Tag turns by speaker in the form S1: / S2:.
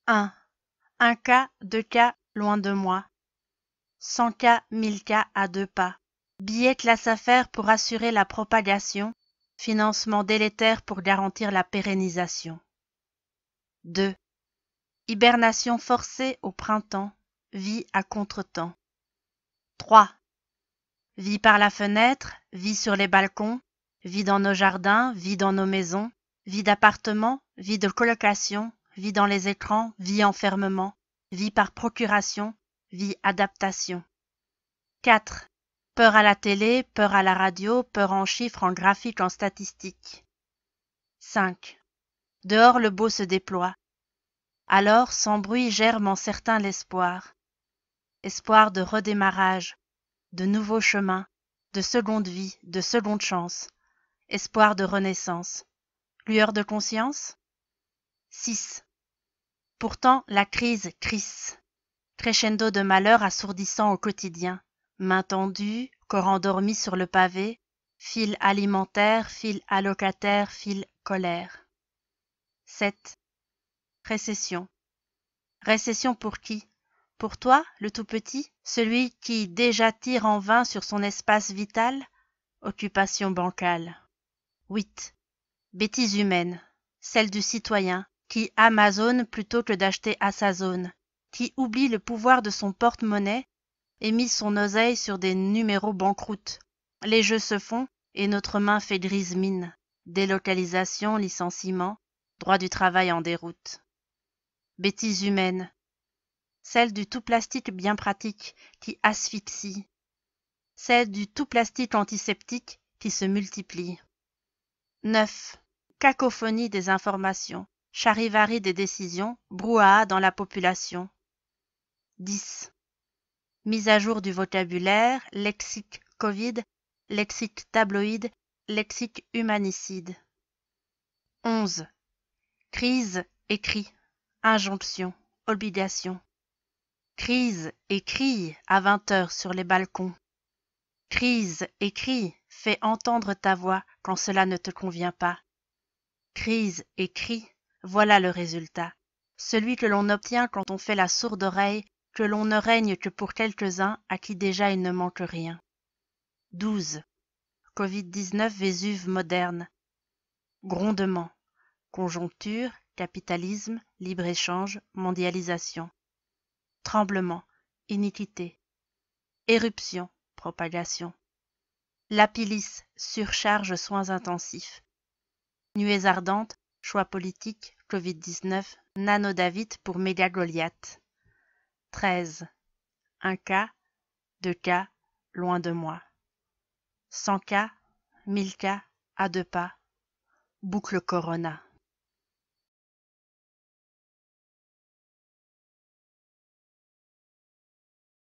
S1: 1. 1 cas, 2 cas, loin de moi. 100 cas, 1000 cas à 2 pas. Billets classe affaires pour assurer la propagation. Financement délétère pour garantir la pérennisation. 2. Hibernation forcée au printemps. Vie à contretemps. 3. Vie par la fenêtre, vie sur les balcons, vie dans nos jardins, vie dans nos maisons, vie d'appartement, vie de colocation, vie dans les écrans, vie enfermement, vie par procuration, vie adaptation. 4. Peur à la télé, peur à la radio, peur en chiffres, en graphiques, en statistiques. 5. Dehors le beau se déploie. Alors, sans bruit germe en certains l'espoir. Espoir de redémarrage, de nouveaux chemins, de seconde vie, de seconde chance. Espoir de renaissance. Lueur de conscience. 6. Pourtant, la crise crisse. Crescendo de malheur assourdissant au quotidien. Main tendue, corps endormi sur le pavé, fil alimentaire, fil allocataire, fil colère. 7. Récession. Récession pour qui? Pour toi, le tout petit, celui qui déjà tire en vain sur son espace vital? Occupation bancale. 8. Bêtise humaine, celle du citoyen, qui amazone plutôt que d'acheter à sa zone, qui oublie le pouvoir de son porte-monnaie et mise son oseille sur des numéros banqueroutes. Les jeux se font et notre main fait grise mine. Délocalisation, licenciement, droit du travail en déroute. Bêtise humaine, celle du tout plastique bien pratique qui asphyxie, celle du tout plastique antiseptique qui se multiplie. 9. Cacophonie des informations, charivari des décisions, brouhaha dans la population. 10. Mise à jour du vocabulaire, lexique Covid, lexique tabloïd, lexique humanicide. 11. Crise, écrit, injonction, obligation. Crise et crie à 20 heures sur les balcons. Crise et crie, fais entendre ta voix quand cela ne te convient pas. Crise et crie, voilà le résultat. Celui que l'on obtient quand on fait la sourde oreille, que l'on ne règne que pour quelques-uns à qui déjà il ne manque rien. 12. Covid-19 Vésuve moderne. Grondement. Conjoncture, capitalisme, libre-échange, mondialisation. Tremblement, iniquité. Éruption, propagation. Lapilis, surcharge, soins intensifs. Nuées ardentes, choix politique, Covid-19, nano-David pour méga Goliath. 13. 1 cas, 2 cas, loin de moi. 100 cas, 1000 cas, à 2 pas. Boucle Corona.